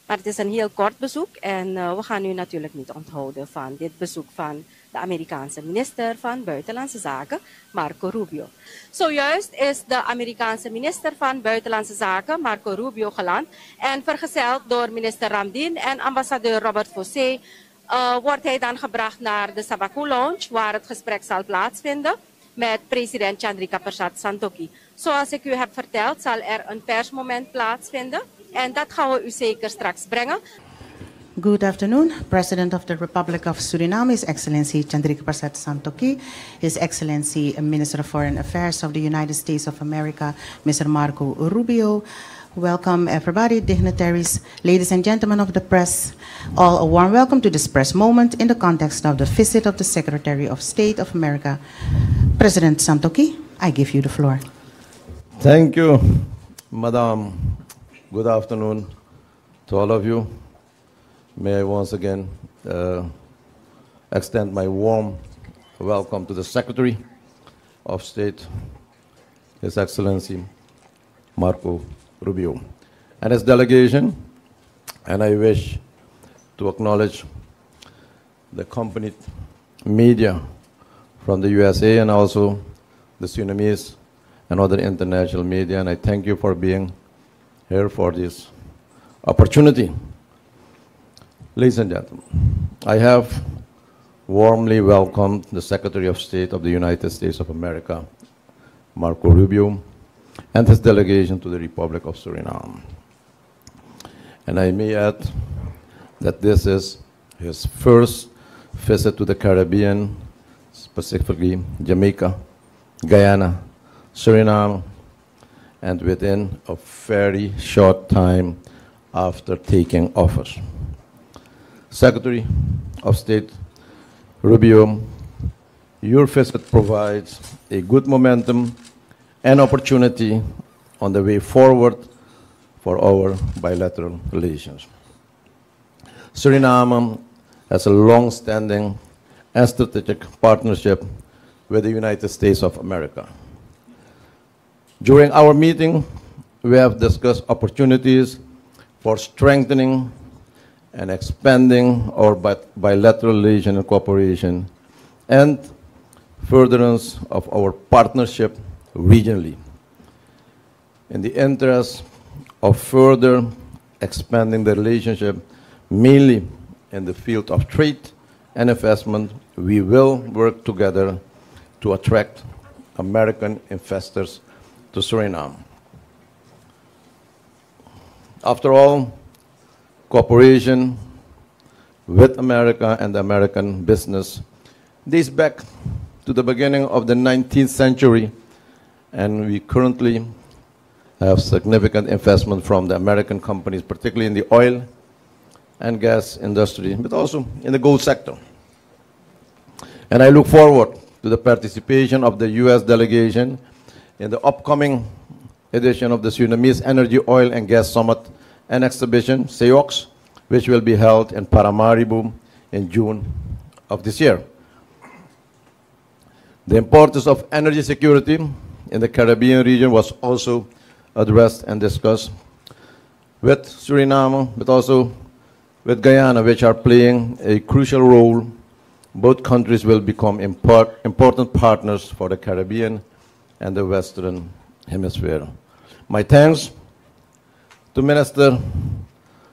Maar het is een heel kort bezoek en we gaan u natuurlijk niet onthouden van dit bezoek van de Amerikaanse minister van Buitenlandse Zaken, Marco Rubio. Zojuist is de Amerikaanse minister van Buitenlandse Zaken, Marco Rubio, geland. En vergezeld door minister Ramdin en ambassadeur Robert Fossé wordt hij dan gebracht naar de Sabaku Lounge, waar het gesprek zal plaatsvinden met president Chandrika Persat Santokhi. Zoals ik u heb verteld, zal er een persmoment plaatsvinden. En dat gaan we u zeker straks brengen. Good afternoon, President of the Republic of Suriname, His Excellency Chandrika Persat Santokhi, His Excellency Minister of Foreign Affairs of the United States of America, Mr. Marco Rubio. Welcome everybody, dignitaries, ladies and gentlemen of the press. All a warm welcome to this press moment in the context of the visit of the Secretary of State of America, President Santokhi. I give you the floor. Thank you, Madam. Good afternoon to all of you. May I once again extend my warm welcome to the Secretary of State, His Excellency Marco Rubio, and his delegation, and I wish to acknowledge the accompanied media from the USA and also the Surinamese and other international media, and I thank you for being here for this opportunity. Ladies and gentlemen, I have warmly welcomed the Secretary of State of the United States of America, Marco Rubio, and his delegation to the Republic of Suriname. And I may add that this is his first visit to the Caribbean, specifically Jamaica, Guyana, Suriname, and within a very short time after taking office. Secretary of State Rubio, your visit provides a good momentum and opportunity on the way forward for our bilateral relations. Suriname has a long-standing and strategic partnership with the United States of America. During our meeting, we have discussed opportunities for strengthening and expanding our bilateral relation and cooperation and furtherance of our partnership regionally. In the interest of further expanding the relationship, mainly in the field of trade and investment, we will work together to attract American investors to Suriname. After all, cooperation with America and the American business dates back to the beginning of the 19th century, and we currently have significant investment from the American companies, particularly in the oil and gas industry, but also in the gold sector. And I look forward to the participation of the U.S. delegation in the upcoming edition of the Surinamese Energy, Oil and Gas Summit and Exhibition, SEOX, which will be held in Paramaribo in June of this year. The importance of energy security in the Caribbean region was also addressed and discussed with Suriname, but also with Guyana, which are playing a crucial role. Both countries will become important partners for the Caribbean and the Western Hemisphere. My thanks to Minister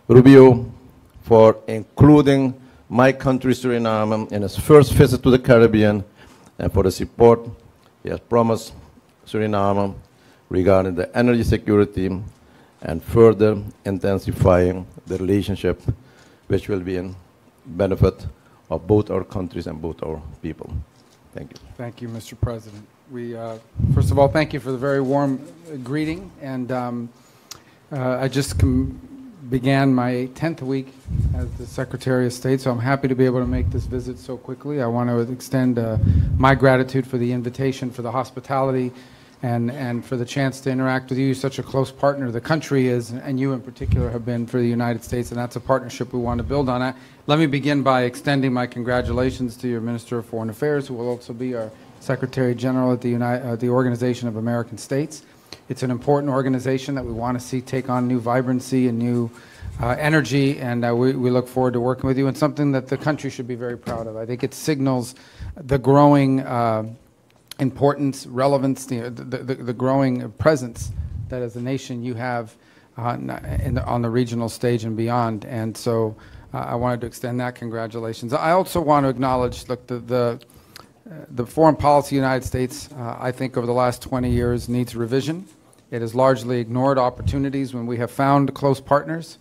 Rubio for including my country, Suriname, in his first visit to the Caribbean and for the support he has promised Suriname regarding the energy security and further intensifying the relationship, which will be in benefit of both our countries and both our people. Thank you. Thank you, Mr. President. We, first of all, thank you for the very warm greeting. And I just began my 10th week as the Secretary of State, so I'm happy to be able to make this visit so quickly. I want to extend my gratitude for the invitation, for the hospitality, and for the chance to interact with you. Such a close partner the country is, and you in particular have been for the United States, and that's a partnership we want to build on. Let me begin by extending my congratulations to your Minister of Foreign Affairs, who will also be our Secretary General at the Organization of American States. It's an important organization that we want to see take on new vibrancy and new energy, and we look forward to working with you, and something that the country should be very proud of. I think it signals the growing importance, relevance, the growing presence that as a nation you have on the regional stage and beyond. And so I wanted to extend that congratulations. I also want to acknowledge, look, the foreign policy of the United States, I think over the last 20 years needs revision. It has largely ignored opportunities when we have found close partners.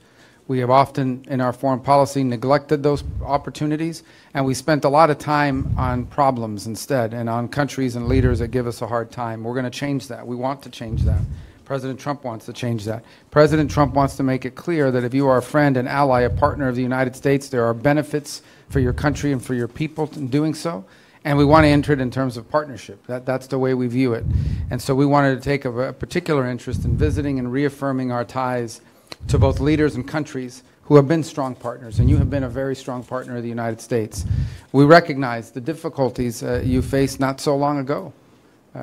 We have often, in our foreign policy, neglected those opportunities, and we spent a lot of time on problems instead, and on countries and leaders that give us a hard time. We're going to change that. We want to change that. President Trump wants to change that. President Trump wants to make it clear that if you are a friend, an ally, a partner of the United States, there are benefits for your country and for your people in doing so. And we want to enter it in terms of partnership. That's the way we view it. And so we wanted to take a particular interest in visiting and reaffirming our ties to both leaders and countries who have been strong partners, and you have been a very strong partner of the United States. We recognize the difficulties you faced not so long ago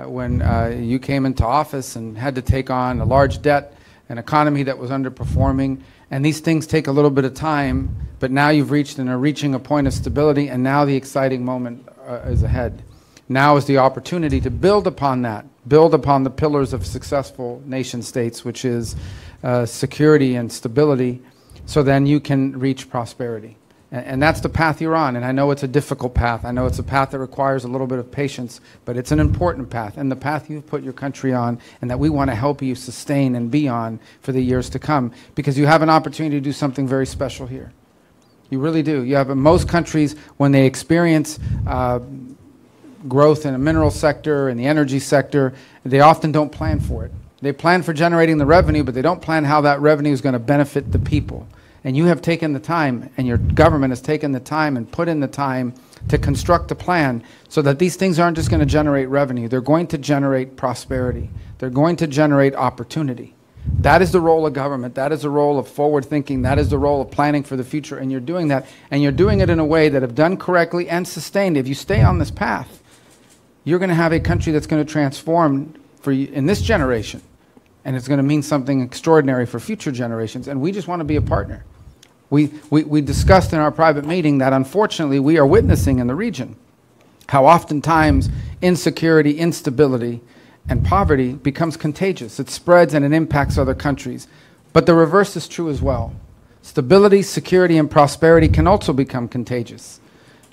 when you came into office and had to take on a large debt, an economy that was underperforming, and these things take a little bit of time, but now you've reached and are reaching a point of stability, and now the exciting moment is ahead. Now is the opportunity to build upon that, build upon the pillars of successful nation states, which is security and stability, so then you can reach prosperity. And that's the path you're on. And I know it's a difficult path. I know it's a path that requires a little bit of patience, but it's an important path, and the path you've put your country on, and that we want to help you sustain and be on for the years to come, because you have an opportunity to do something very special here. You really do. You have, in most countries, when they experience growth in the mineral sector and the energy sector, they often don't plan for it. They plan for generating the revenue, but they don't plan how that revenue is going to benefit the people. And you have taken the time, and your government has taken the time and put in the time to construct a plan so that these things aren't just going to generate revenue. They're going to generate prosperity. They're going to generate opportunity. That is the role of government. That is the role of forward thinking. That is the role of planning for the future. And you're doing that. And you're doing it in a way that, if done correctly and sustained, if you stay on this path, you're going to have a country that's going to transform for you in this generation. And it's going to mean something extraordinary for future generations. And we just want to be a partner. We discussed in our private meeting that, unfortunately, we are witnessing in the region how oftentimes insecurity, instability, and poverty becomes contagious. It spreads and it impacts other countries. But the reverse is true as well. Stability, security, and prosperity can also become contagious.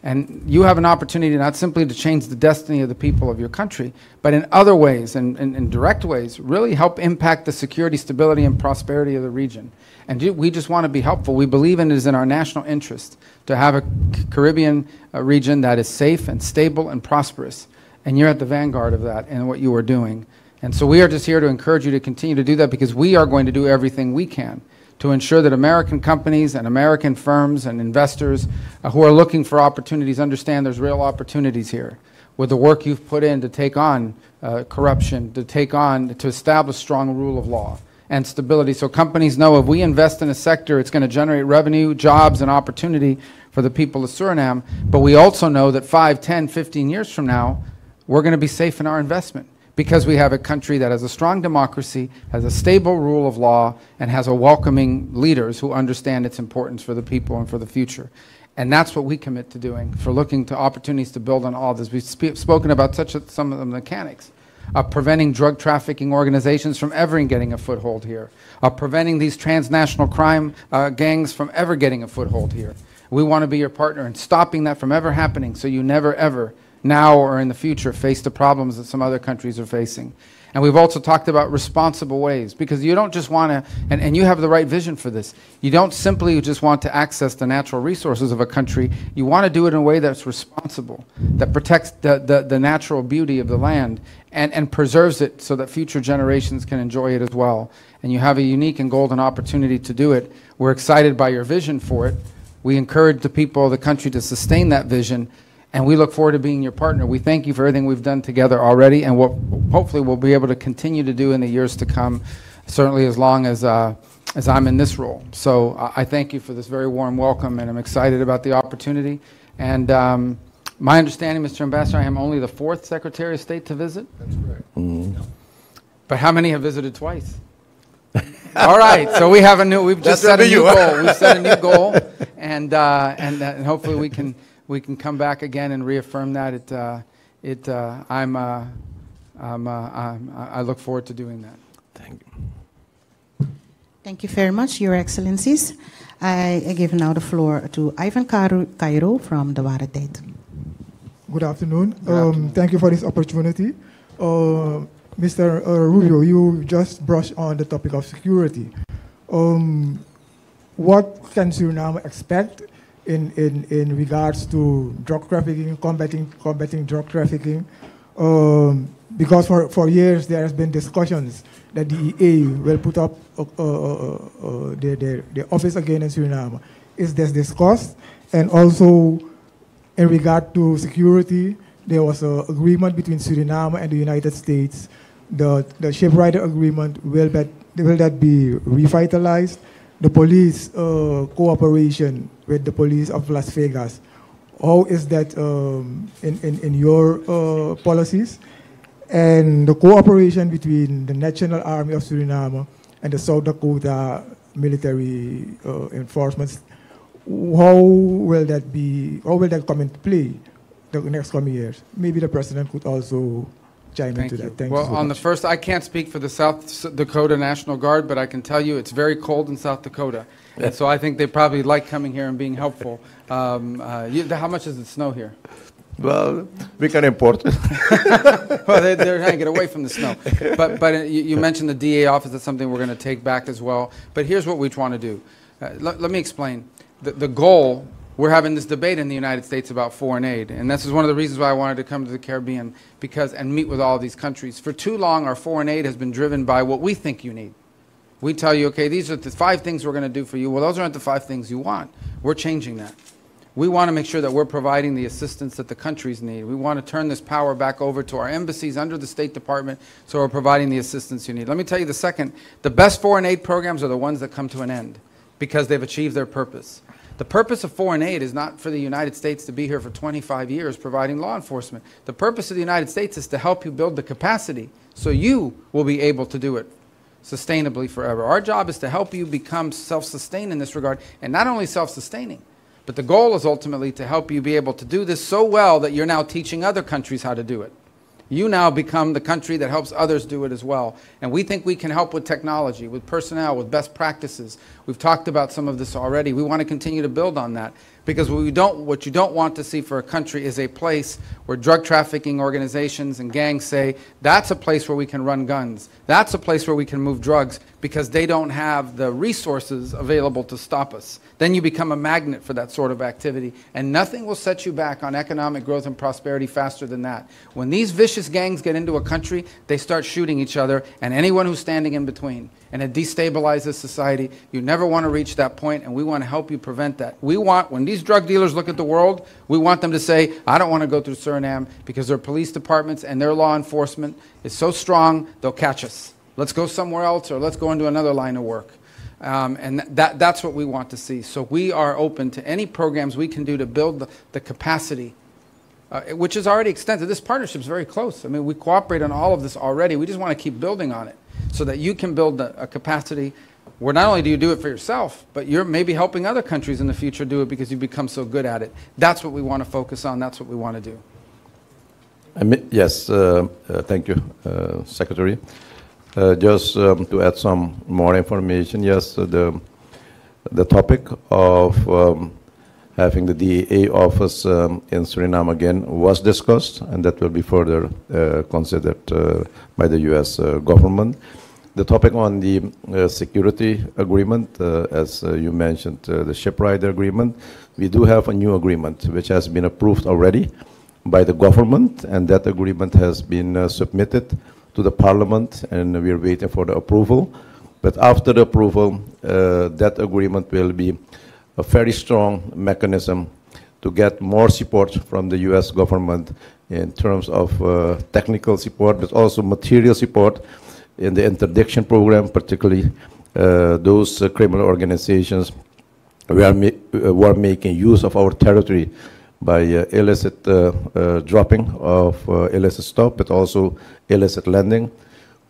And you have an opportunity not simply to change the destiny of the people of your country, but in other ways, and in direct ways, really help impact the security, stability, and prosperity of the region. And we just want to be helpful. We believe it is in our national interest to have a Caribbean region that is safe and stable and prosperous. And you're at the vanguard of that in what you are doing. And so we are just here to encourage you to continue to do that, because we are going to do everything we can to ensure that American companies and American firms and investors who are looking for opportunities understand there's real opportunities here. With the work you've put in to take on corruption, to establish strong rule of law and stability, so companies know if we invest in a sector, it's going to generate revenue, jobs, and opportunity for the people of Suriname. But we also know that 5, 10, 15 years from now, we're going to be safe in our investment, because we have a country that has a strong democracy, has a stable rule of law, and has a welcoming leaders who understand its importance for the people and for the future. And that's what we commit to doing, for looking to opportunities to build on all this. We've spoken about some of the mechanics of preventing drug trafficking organizations from ever getting a foothold here, of preventing these transnational crime gangs from ever getting a foothold here. We want to be your partner in stopping that from ever happening, so you never, ever, now or in the future, face the problems that some other countries are facing. And we've also talked about responsible ways, because you don't just want to, and you have the right vision for this, you don't simply just want to access the natural resources of a country. You want to do it in a way that's responsible, that protects the natural beauty of the land and preserves it so that future generations can enjoy it as well. And you have a unique and golden opportunity to do it. We're excited by your vision for it. We encourage the people of the country to sustain that vision, and we look forward to being your partner. We thank you for everything we've done together already, and what hopefully we'll be able to continue to do in the years to come, certainly as long as I'm in this role. So I thank you for this very warm welcome, and I'm excited about the opportunity. And my understanding, Mr. Ambassador, I am only the 4th Secretary of State to visit? That's correct. Mm-hmm. But how many have visited twice? All right, so we have a new. We've just set a new you. goal. We've set a new goal, and hopefully we can come back again and reaffirm that. I look forward to doing that. Thank you. Thank you very much, Your Excellencies. I give now the floor to Ivan Cairo from the Waarheid. Good afternoon. Thank you for this opportunity. Mr. Rubio, you just brushed on the topic of security. What can Suriname expect in regards to drug trafficking, combating drug trafficking? Because for years there has been discussions that the DEA will put up their office again in Suriname. Is this discussed? And also, in regard to security, there was an agreement between Suriname and the United States. The shipwrighter agreement, will that be revitalized? The police cooperation with the police of Las Vegas, how is that in your policies? And the cooperation between the National Army of Suriname and the South Dakota military enforcement, how will that come into play the next coming years? Maybe the President could also chime into that. Thank you so on much. the first, I can't speak for the South Dakota National Guard, but I can tell you it's very cold in South Dakota. And so I think they probably like coming here and being helpful. How much does it snow here? Well, we can import it. Well, they're trying to get away from the snow. But you mentioned the DA office. That's something we're going to take back as well. But here's what we want to do. Let me explain. The goal, we're having this debate in the United States about foreign aid. And this is one of the reasons why I wanted to come to the Caribbean and meet with all of these countries. For too long, our foreign aid has been driven by what we think you need. We tell you, okay, these are the 5 things we're going to do for you. Well, those aren't the 5 things you want. We're changing that. We want to make sure that we're providing the assistance that the countries need. We want to turn this power back over to our embassies under the State Department, so we're providing the assistance you need. Let me tell you the best foreign aid programs are the ones that come to an end because they've achieved their purpose. The purpose of foreign aid is not for the United States to be here for 25 years providing law enforcement. The purpose of the United States is to help you build the capacity so you will be able to do it sustainably forever. Our job is to help you become self-sustained in this regard, and not only self-sustaining, but the goal is ultimately to help you be able to do this so well that you're now teaching other countries how to do it. You now become the country that helps others do it as well. And we think we can help with technology, with personnel, with best practices. We've talked about some of this already. We want to continue to build on that. Because what you don't want to see for a country is a place where drug trafficking organizations and gangs say, that's a place where we can run guns. That's a place where we can move drugs, because they don't have the resources available to stop us. Then you become a magnet for that sort of activity, and nothing will set you back on economic growth and prosperity faster than that. When these vicious gangs get into a country, they start shooting each other and anyone who's standing in between. And it destabilizes society. You never want to reach that point, and we want to help you prevent that. We want, when these drug dealers look at the world, we want them to say, I don't want to go through Suriname because their police departments and their law enforcement is so strong, they'll catch us. Let's go somewhere else, or let's go into another line of work. And that's what we want to see. So we are open to any programs we can do to build the capacity, which is already extensive. This partnership is very close. I mean, we cooperate on all of this already. We just want to keep building on it so that you can build a capacity where not only do you do it for yourself, but you're maybe helping other countries in the future do it because you become so good at it. That's what we want to focus on. That's what we want to do. Yes, thank you, Secretary. Just to add some more information, yes, the topic of having the DEA office in Suriname again was discussed, and that will be further considered by the U.S. government. The topic on the security agreement, as you mentioned, the shipwrighter agreement, we do have a new agreement which has been approved already by the government, and that agreement has been submitted to the Parliament, and we're waiting for the approval. But after the approval, that agreement will be a very strong mechanism to get more support from the U.S. government in terms of technical support, but also material support in the interdiction program, particularly those criminal organizations who are making use of our territory by illicit dropping of illicit stuff, but also illicit lending.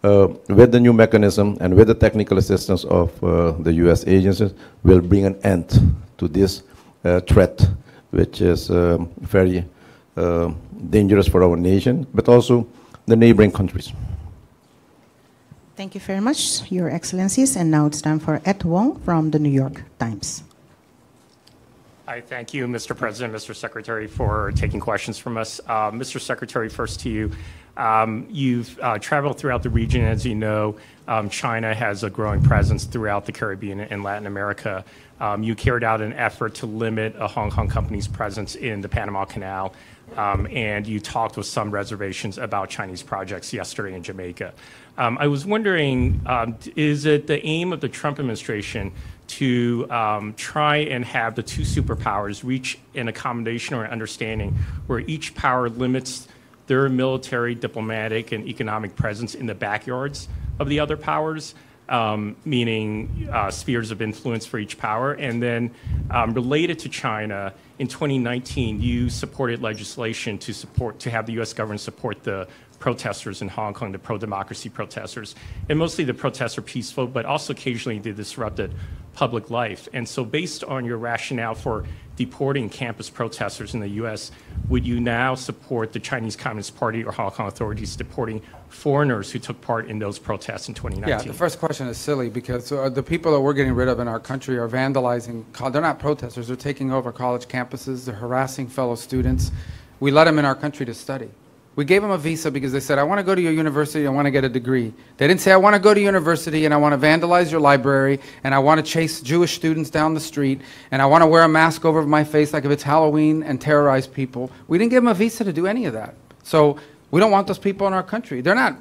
with the new mechanism and with the technical assistance of the U.S. agencies, will bring an end to this threat, which is very dangerous for our nation, but also the neighboring countries. Thank you very much, Your Excellencies. And now it's time for Ed Wong from the New York Times. I thank you, Mr. President, Mr. Secretary, for taking questions from us. Mr. Secretary, first to you. You've traveled throughout the region. As you know, China has a growing presence throughout the Caribbean and Latin America. You carried out an effort to limit a Hong Kong company's presence in the Panama Canal, and you talked with some reservations about Chinese projects yesterday in Jamaica. I was wondering, is it the aim of the Trump administration to try and have the two superpowers reach an accommodation or an understanding where each power limits their military, diplomatic, and economic presence in the backyards of the other powers, meaning spheres of influence for each power? And then related to China, in 2019, you supported legislation to have the U.S. government support the protesters in Hong Kong, the pro-democracy protesters. And mostly the protests are peaceful, but also occasionally they disrupted public life. And so based on your rationale for deporting campus protesters in the U.S., would you now support the Chinese Communist Party or Hong Kong authorities deporting foreigners who took part in those protests in 2019? Yeah, the first question is silly because the people that we're getting rid of in our country are vandalizing. They're not protesters. They're taking over college campuses. They're harassing fellow students. We let them in our country to study. We gave them a visa because they said, I want to go to your university, I want to get a degree. They didn't say, I want to go to university and I want to vandalize your library and I want to chase Jewish students down the street and I want to wear a mask over my face like if it's Halloween and terrorize people. We didn't give them a visa to do any of that. So we don't want those people in our country. They're not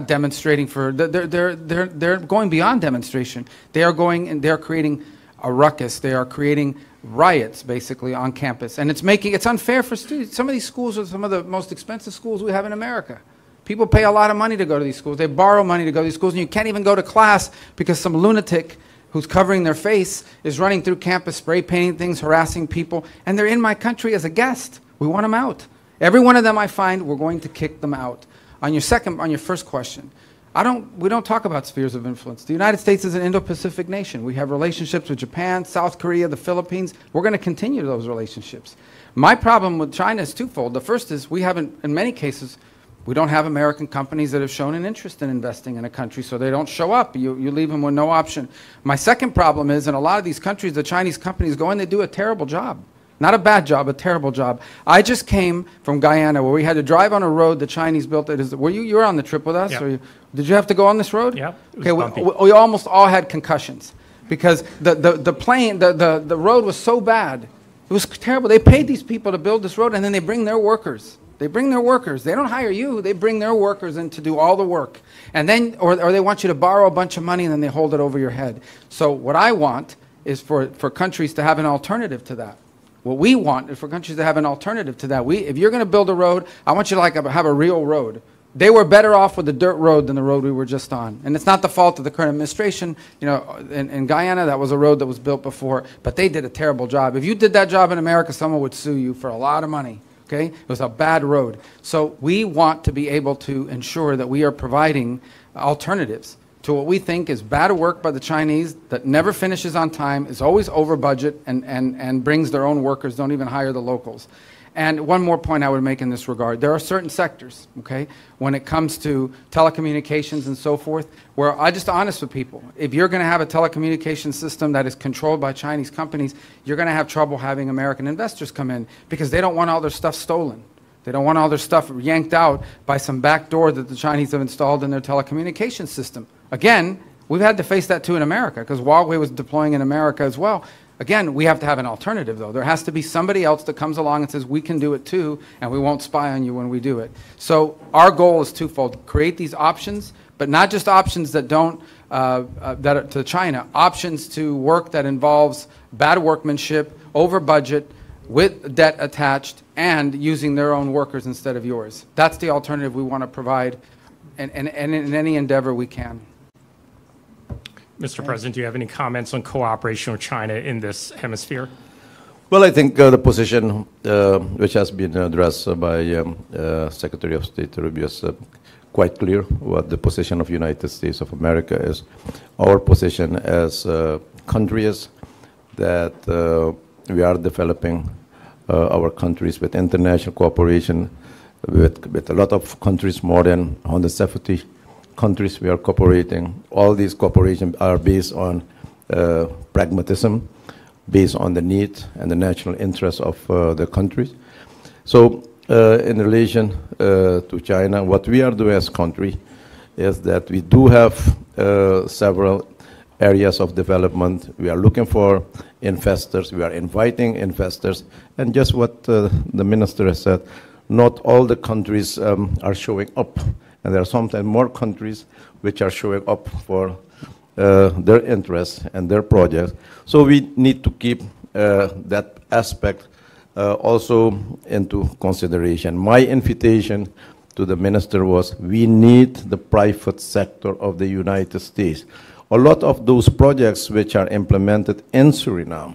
demonstrating for, they're going beyond demonstration. They are going and they're creating a ruckus. They are creating riots basically on campus, and it's unfair for students. Some of these schools are some of the most expensive schools we have in America. People pay a lot of money to go to these schools. They borrow money to go to these schools, and you can't even go to class because some lunatic who's covering their face is running through campus, spray painting things, harassing people, and they're in my country as a guest. We want them out. Every one of them I find, we're going to kick them out. On your first question, we don't talk about spheres of influence. The United States is an Indo-Pacific nation. We have relationships with Japan, South Korea, the Philippines. We're going to continue those relationships. My problem with China is twofold. The first is in many cases, we don't have American companies that have shown an interest in investing in a country, so they don't show up. You leave them with no option. My second problem is in a lot of these countries, the Chinese companies go in, they do a terrible job. Not a bad job, a terrible job. I just came from Guyana where we had to drive on a road the Chinese built. You were on the trip with us? Yep. Or did you have to go on this road? Yeah. Okay, we almost all had concussions because the road was so bad. It was terrible. They paid these people to build this road and then they bring their workers. They don't hire you. They bring their workers in to do all the work. And then, or they want you to borrow a bunch of money and then they hold it over your head. So what I want is for countries to have an alternative to that. What we want is for countries to have an alternative to that. If you're going to build a road, I want you to have a real road. They were better off with the dirt road than the road we were just on. And it's not the fault of the current administration. You know, in Guyana, that was a road that was built before, but they did a terrible job. If you did that job in America, someone would sue you for a lot of money. Okay? It was a bad road. So we want to be able to ensure that we are providing alternatives to what we think is bad work by the Chinese that never finishes on time, is always over budget, and brings their own workers, don't even hire the locals. And one more point I would make in this regard. There are certain sectors, okay, when it comes to telecommunications and so forth, where I'm just honest with people. If you're going to have a telecommunications system that is controlled by Chinese companies, you're going to have trouble having American investors come in because they don't want all their stuff stolen. They don't want all their stuff yanked out by some back door that the Chinese have installed in their telecommunications system. Again, we've had to face that too in America because Huawei was deploying in America as well. Again, we have to have an alternative, though. There has to be somebody else that comes along and says, we can do it too, and we won't spy on you when we do it. So our goal is twofold. Create these options, but not just options that don't, that are to China, options to work that involves bad workmanship, over budget, with debt attached, and using their own workers instead of yours. That's the alternative we want to provide and in any endeavor we can. Mr. President, do you have any comments on cooperation with China in this hemisphere? Well, I think the position which has been addressed by Secretary of State Rubio is quite clear what the position of the United States of America is. Our position as a country is that we are developing our countries with international cooperation with a lot of countries, more than 170 countries we are cooperating. All these cooperations are based on pragmatism, based on the need and the national interests of the countries. So in relation to China, what we are doing as a country is that we do have several areas of development. We are looking for investors. We are inviting investors. And just what the minister has said, not all the countries are showing up. And there are sometimes more countries which are showing up for their interests and their projects. So we need to keep that aspect also into consideration. My invitation to the minister was, we need the private sector of the United States. A lot of those projects which are implemented in Suriname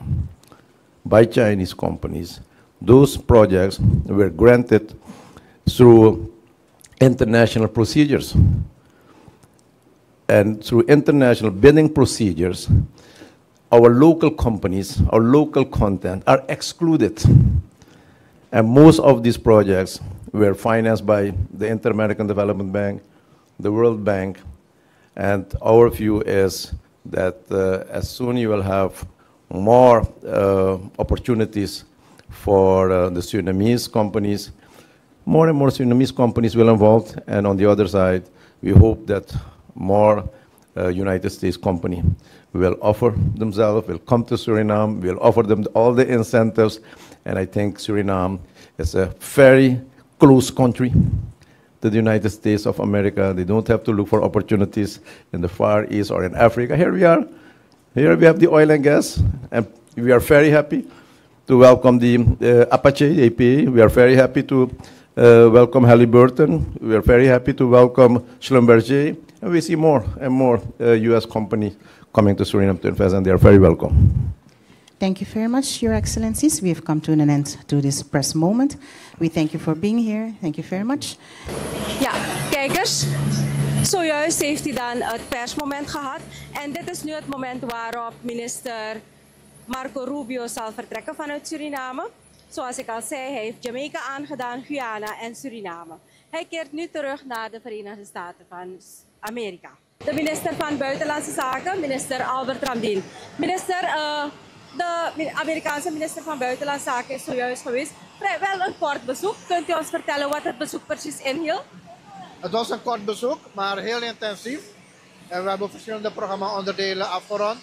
by Chinese companies, those projects were granted through international procedures. And through international bidding procedures, our local companies, our local content are excluded. And most of these projects were financed by the Inter-American Development Bank, the World Bank, and our view is that as soon you will have more opportunities for the Surinamese companies, more and more Surinamese companies will involve, and on the other side, we hope that more United States company will offer themselves, will come to Suriname, will offer them all the incentives, and I think Suriname is a very close country to the United States of America. They don't have to look for opportunities in the Far East or in Africa. Here we are. Here we have the oil and gas, and we are very happy to welcome the Apache APA. We are very happy to welcome Halliburton. We are very happy to welcome Schlumberger. And we see more and more U.S. companies coming to Suriname to invest, and they are very welcome. Thank you very much, Your Excellencies. We have come to an end to this press moment. We thank you for being here. Thank you very much. Ja, kijkers. Zojuist heeft hij dan het persmoment gehad. En dit is nu het moment waarop minister Marco Rubio zal vertrekken vanuit Suriname. Zoals ik al zei, hij heeft Jamaica aangedaan, Guyana en Suriname. Hij keert nu terug naar de Verenigde Staten van Amerika. De minister van Buitenlandse Zaken, minister Albert Ramdien. Minister, de Amerikaanse minister van Buitenlandse Zaken is zojuist geweest. Wel een kort bezoek. Kunt u ons vertellen wat het bezoek precies inhield? Het was een kort bezoek, maar heel intensief. En we hebben verschillende programma-onderdelen afgerond.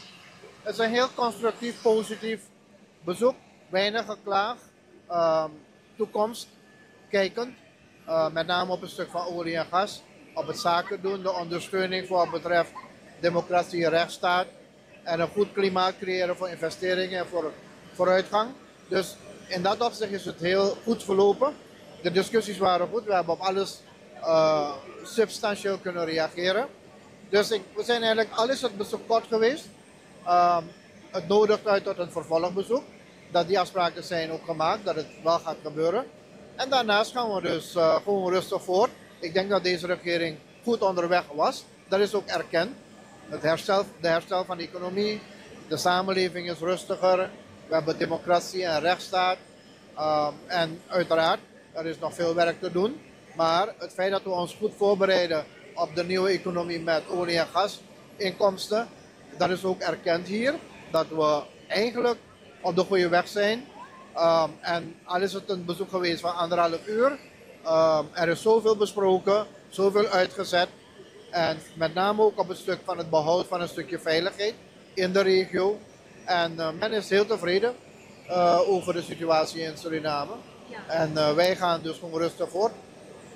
Het is een heel constructief, positief bezoek. Weinig geklaag. Toekomst kijkend. Met name op het stuk van olie en gas. Op het zaken doen, de ondersteuning voor wat betreft democratie en rechtsstaat. En een goed klimaat creëren voor investeringen en voor vooruitgang. Dus in dat opzicht is het heel goed verlopen. De discussies waren goed. We hebben op alles substantieel kunnen reageren. Dus we zijn eigenlijk, al is het bezoek kort geweest, het nodigt uit tot een vervolgbezoek. Dat die afspraken zijn ook gemaakt, dat het wel gaat gebeuren. En daarnaast gaan we dus gewoon rustig voort. Ik denk dat deze regering goed onderweg was. Dat is ook erkend. De herstel van de economie, de samenleving is rustiger. We hebben democratie en rechtsstaat. En uiteraard, er is nog veel werk te doen. Maar het feit dat we ons goed voorbereiden op de nieuwe economie met olie- en gasinkomsten, dat is ook erkend hier. Dat we eigenlijk op de goede weg zijn. En al is het een bezoek geweest van 1,5 uur. Er is zoveel besproken, zoveel uitgezet. En met name ook op het stuk van het behoud van een stukje veiligheid in de regio. En men is heel tevreden over de situatie in Suriname. Ja. En wij gaan dus gewoon rustig voort.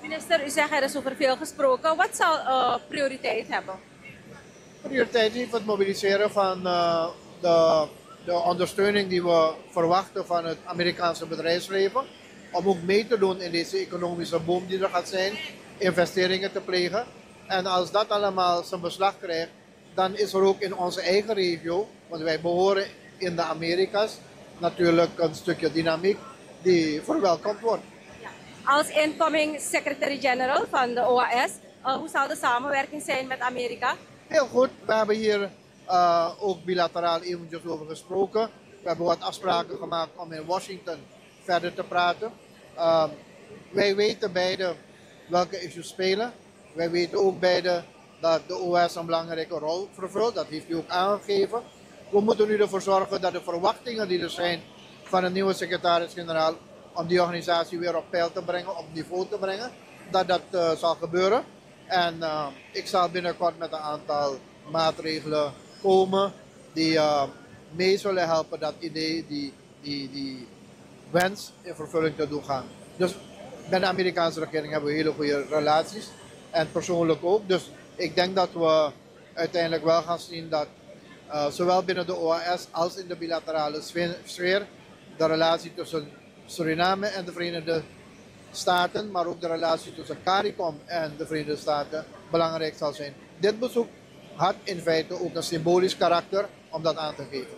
Minister, u zegt er is over veel gesproken. Wat zal prioriteit hebben? Prioriteit heeft het mobiliseren van de ondersteuning die we verwachten van het Amerikaanse bedrijfsleven. Om ook mee te doen in deze economische boom die er gaat zijn. Investeringen te plegen. En als dat allemaal zijn beslag krijgt, dan is er ook in onze eigen regio, want wij behoren in de Amerika's, natuurlijk een stukje dynamiek die verwelkomd wordt. Ja. Als incoming secretary-general van de OAS, Hoe zal de samenwerking zijn met Amerika? Heel goed. We hebben hier ook bilateraal eventjes over gesproken. We hebben wat afspraken gemaakt om in Washington verder te praten. Wij weten beide welke issues spelen. Wij weten ook beide dat de OS een belangrijke rol vervult. Dat heeft u ook aangegeven. We moeten nu ervoor zorgen dat de verwachtingen die er zijn van een nieuwe secretaris-generaal om die organisatie weer op peil te brengen, op niveau te brengen, dat dat zal gebeuren. En ik zal binnenkort met een aantal maatregelen komen die mee zullen helpen dat idee, die wens in vervulling te doen gaan. Dus met de Amerikaanse regering hebben we hele goede relaties en persoonlijk ook. Dus ik denk dat we uiteindelijk wel gaan zien dat zowel binnen de OAS als in de bilaterale sfeer de relatie tussen Suriname en de Verenigde Staten, maar ook de relatie tussen CARICOM en de Verenigde Staten belangrijk zal zijn. Dit bezoek had in feite ook een symbolisch karakter om dat aan te geven.